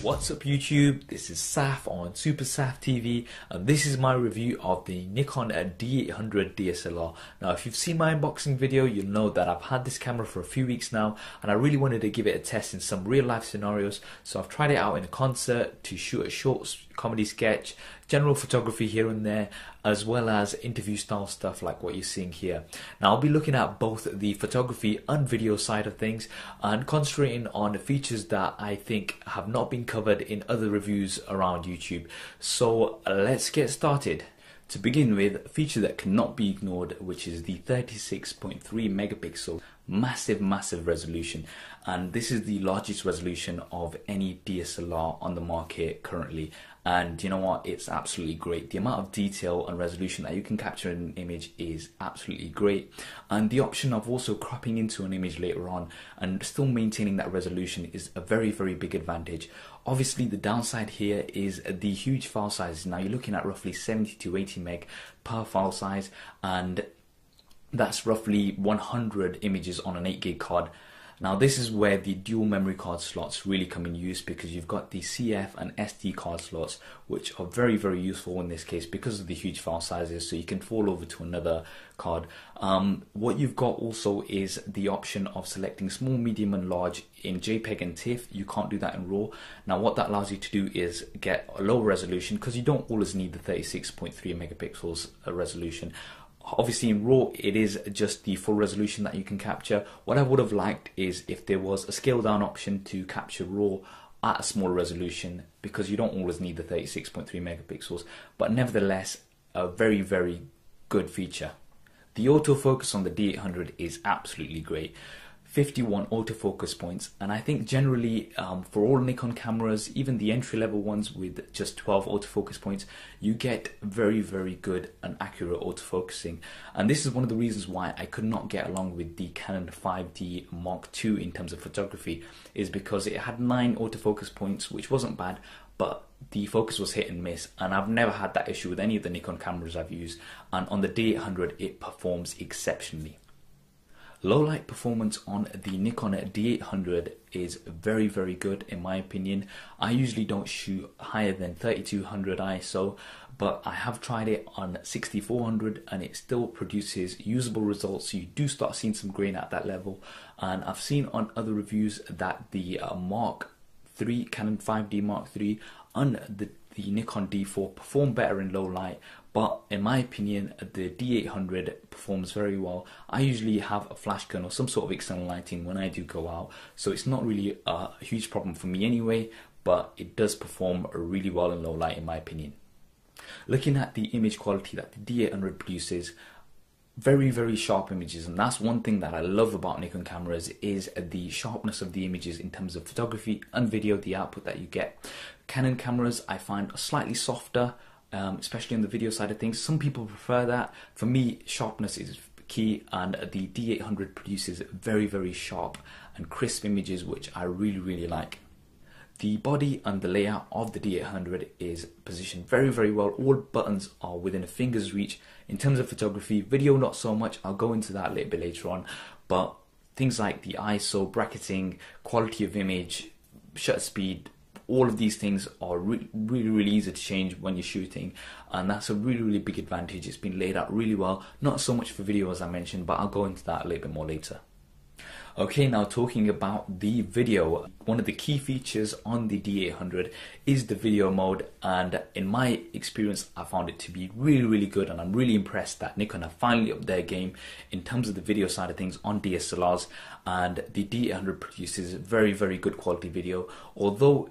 What's up YouTube, this is Saf on Super Saf TV and this is my review of the Nikon D800 DSLR. Now if you've seen my unboxing video, you'll know that I've had this camera for a few weeks now and I really wanted to give it a test in some real life scenarios. So I've tried it out in a concert, to shoot a short comedy sketch, general photography here and there, as well as interview style stuff like what you're seeing here. Now I'll be looking at both the photography and video side of things and concentrating on the features that I think have not been covered in other reviews around YouTube. So let's get started. To begin with, a feature that cannot be ignored, which is the 36.3 megapixel massive resolution, and this is the largest resolution of any DSLR on the market currently. And you know what, it's absolutely great. The amount of detail and resolution that you can capture in an image is absolutely great, and the option of also cropping into an image later on and still maintaining that resolution is a very big advantage. Obviously the downside here is the huge file sizes. Now you're looking at roughly 70 to 80 meg per file size, and that's roughly 100 images on an 8 gig card. Now this is where the dual memory card slots really come in use, because you've got the CF and SD card slots, which are very useful in this case because of the huge file sizes, so you can fall over to another card. What you've got also is the option of selecting small, medium and large in JPEG and TIFF. You can't do that in RAW. Now what that allows you to do is get a lower resolution, because you don't always need the 36.3 megapixels resolution. Obviously in RAW it is just the full resolution that you can capture. What I would have liked is if there was a scale down option to capture RAW at a smaller resolution, because you don't always need the 36.3 megapixels, but nevertheless a very good feature. The autofocus on the D800 is absolutely great. 51 autofocus points, and I think generally for all Nikon cameras, even the entry-level ones with just 12 autofocus points, you get very good and accurate autofocusing. And this is one of the reasons why I could not get along with the Canon 5D Mark II in terms of photography, is because it had 9 autofocus points, which wasn't bad, but the focus was hit and miss, and I've never had that issue with any of the Nikon cameras I've used, and on the D800 it performs exceptionally. Low light performance on the Nikon D800 is very good in my opinion. I usually don't shoot higher than 3200 ISO, but I have tried it on 6400 and it still produces usable results. So you do start seeing some grain at that level, and I've seen on other reviews that the Mark III, Canon 5D Mark III and the Nikon D4 perform better in low light, but in my opinion the D800 performs very well. I usually have a flash gun or some sort of external lighting when I do go out, so it's not really a huge problem for me anyway, but it does perform really well in low light in my opinion. Looking at the image quality that the D800 produces, very sharp images, and that's one thing that I love about Nikon cameras, is the sharpness of the images in terms of photography and video, the output that you get. Canon cameras I find are slightly softer, especially on the video side of things. Some people prefer that. For me, sharpness is key, and the D800 produces very sharp and crisp images, which I really like. The body and the layout of the D800 is positioned very well. All buttons are within a finger's reach. In terms of photography, video not so much, I'll go into that a little bit later on, but things like the ISO, bracketing, quality of image, shutter speed, all of these things are really easy to change when you're shooting, and that's a really big advantage. It's been laid out really well, not so much for video as I mentioned, but I'll go into that a little bit more later. Okay, now talking about the video, one of the key features on the D800 is the video mode, and in my experience I found it to be really good, and I'm really impressed that Nikon have finally upped their game in terms of the video side of things on DSLRs, and the D800 produces very good quality video, although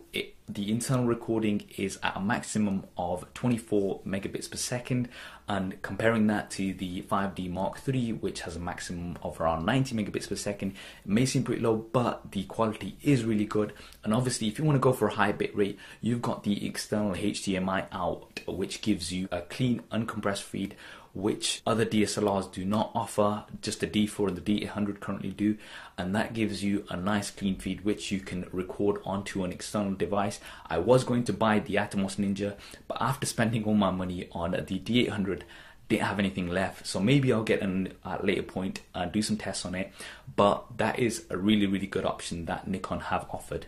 the internal recording is at a maximum of 24 megabits per second, and comparing that to the 5D Mark III, which has a maximum of around 90 megabits per second, it may seem pretty low, but the quality is really good. And obviously if you want to go for a high bit rate, you've got the external HDMI out, which gives you a clean uncompressed feed, which other DSLRs do not offer. Just the D4 and the D800 currently do, and that gives you a nice clean feed which you can record onto an external device. I was going to buy the Atomos Ninja, but after spending all my money on the D800, didn't have anything left, so maybe I'll get an at a later point and do some tests on it, but that is a really good option that Nikon have offered.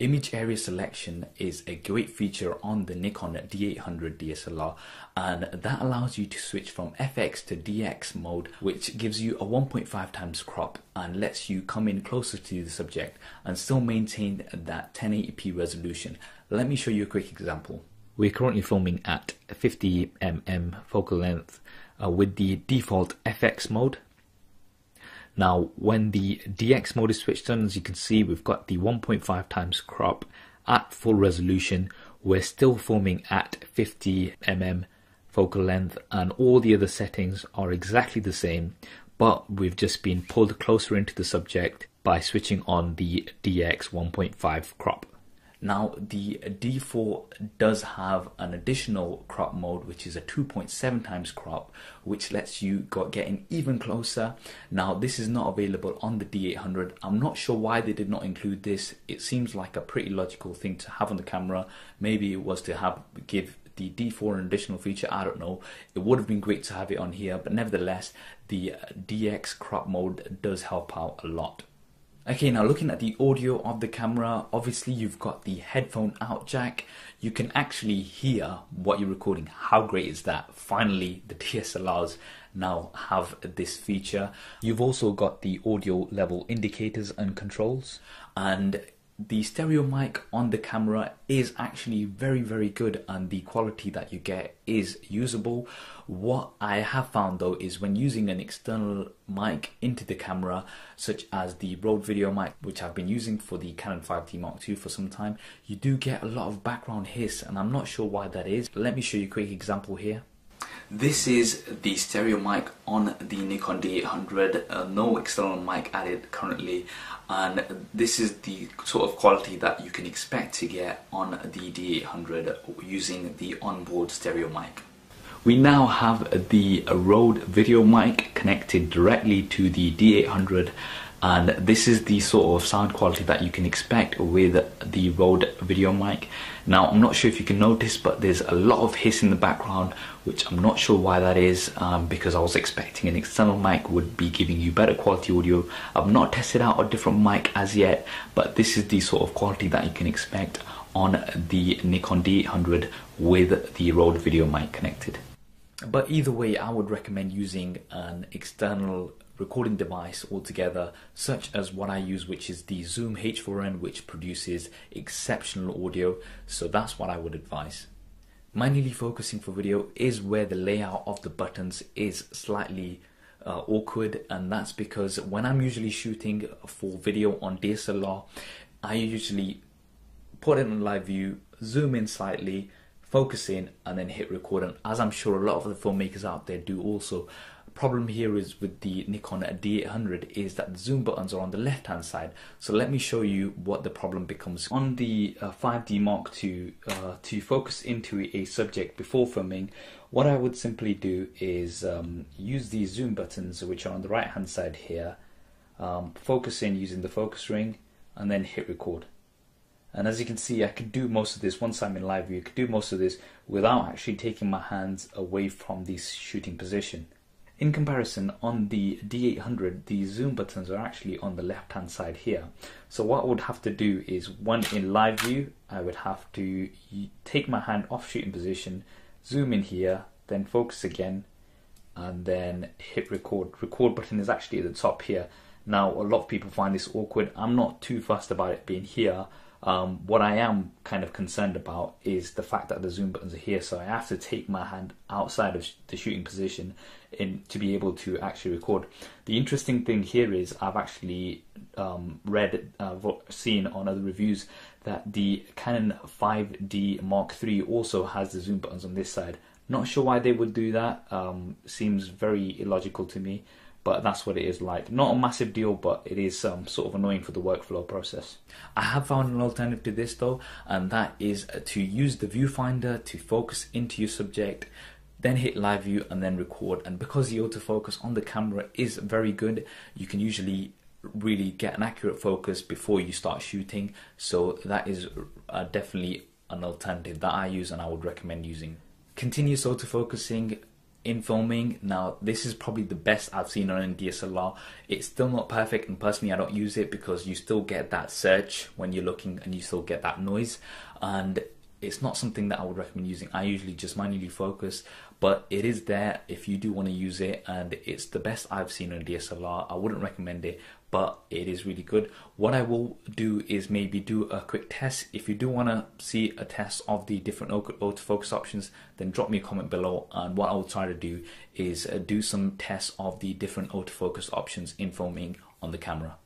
Image area selection is a great feature on the Nikon D800 DSLR, and that allows you to switch from FX to DX mode, which gives you a 1.5 times crop and lets you come in closer to the subject and still maintain that 1080p resolution. Let me show you a quick example. We're currently filming at 50mm focal length with the default FX mode. Now, when the DX mode is switched on, as you can see, we've got the 1.5 times crop at full resolution. We're still filming at 50mm focal length, and all the other settings are exactly the same, but we've just been pulled closer into the subject by switching on the DX 1.5 crop. Now, the D4 does have an additional crop mode, which is a 2.7 times crop, which lets you get in even closer. Now, this is not available on the D800. I'm not sure why they did not include this. It seems like a pretty logical thing to have on the camera. Maybe it was to give the D4 an additional feature, I don't know. It would have been great to have it on here, but nevertheless, the DX crop mode does help out a lot. Okay, now looking at the audio of the camera, obviously you've got the headphone out jack. You can actually hear what you're recording. How great is that? Finally, the DSLRs now have this feature. You've also got the audio level indicators and controls, and the stereo mic on the camera is actually very, very good, and the quality that you get is usable. What I have found though is when using an external mic into the camera, such as the Rode video mic, which I've been using for the Canon 5D Mark II for some time, you do get a lot of background hiss, and I'm not sure why that is. Let me show you a quick example here. This is the stereo mic on the Nikon D800, no external mic added currently, and this is the sort of quality that you can expect to get on the D800 using the onboard stereo mic. We now have the Rode video mic connected directly to the D800, and this is the sort of sound quality that you can expect with the Rode video mic. Now, I'm not sure if you can notice, but there's a lot of hiss in the background, which I'm not sure why that is, because I was expecting an external mic would be giving you better quality audio. I've not tested out a different mic as yet, but this is the sort of quality that you can expect on the Nikon D800 with the Rode video mic connected. But either way, I would recommend using an external recording device altogether, such as what I use, which is the Zoom H4n, which produces exceptional audio. So that's what I would advise. Manually focusing for video is where the layout of the buttons is slightly awkward, and that's because when I'm usually shooting for video on DSLR, I usually put it in live view, zoom in slightly, focus in, and then hit record. And as I'm sure a lot of the filmmakers out there do also, problem here is with the Nikon D800 is that the zoom buttons are on the left hand side. So let me show you what the problem becomes. On the 5D Mark II, to focus into a subject before filming, what I would simply do is use these zoom buttons, which are on the right hand side here, focus in using the focus ring, and then hit record. And as you can see, I could do most of this once I'm in live view. I could do most of this without actually taking my hands away from the shooting position. In comparison, on the D800, the zoom buttons are actually on the left hand side here. So what I would have to do is, when in live view, I would have to take my hand off shooting position, zoom in here, then focus again, and then hit record. Record button is actually at the top here. Now, a lot of people find this awkward. I'm not too fussed about it being here. What I am kind of concerned about is the fact that the zoom buttons are here, so I have to take my hand outside of the shooting position to be able to actually record. The interesting thing here is I've actually seen on other reviews that the Canon 5D Mark III also has the zoom buttons on this side. Not sure why they would do that. Seems very illogical to me, but that's what it is like. Not a massive deal, but it is sort of annoying for the workflow process. I have found an alternative to this though, and that is to use the viewfinder to focus into your subject, then hit live view and then record. And because the autofocus on the camera is very good, you can usually really get an accurate focus before you start shooting. So that is definitely an alternative that I use and I would recommend using. Continuous autofocusing in filming. Now this is probably the best I've seen on a DSLR. It's still not perfect, and personally I don't use it because you still get that surge when you're looking and you still get that noise, and it's not something that I would recommend using. I usually just manually focus, but it is there if you do want to use it, and it's the best I've seen on a DSLR. I wouldn't recommend it, but it is really good. What I will do is maybe do a quick test. If you do want to see a test of the different autofocus options, then drop me a comment below, and what I will try to do is do some tests of the different autofocus options in filming on the camera.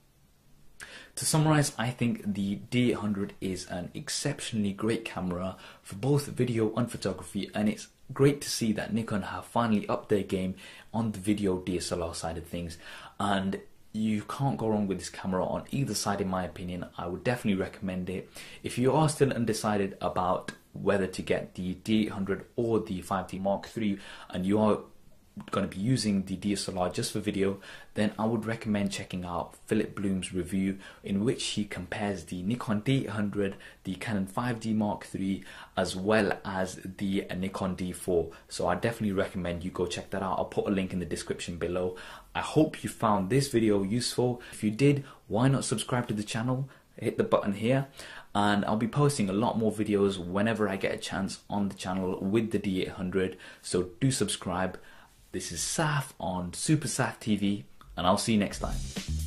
To summarize, I think the D800 is an exceptionally great camera for both video and photography, and it's great to see that Nikon have finally upped their game on the video DSLR side of things, and you can't go wrong with this camera on either side in my opinion. I would definitely recommend it. If you are still undecided about whether to get the D800 or the 5D Mark III, and you are going to be using the DSLR just for video, then I would recommend checking out Philip Bloom's review, in which he compares the Nikon D800, the Canon 5D Mark III, as well as the Nikon D4. So I definitely recommend you go check that out. I'll put a link in the description below. I hope you found this video useful. If you did, why not subscribe to the channel? Hit the button here, and I'll be posting a lot more videos whenever I get a chance on the channel with the D800, so do subscribe. This is Saf on Super Saf TV, and I'll see you next time.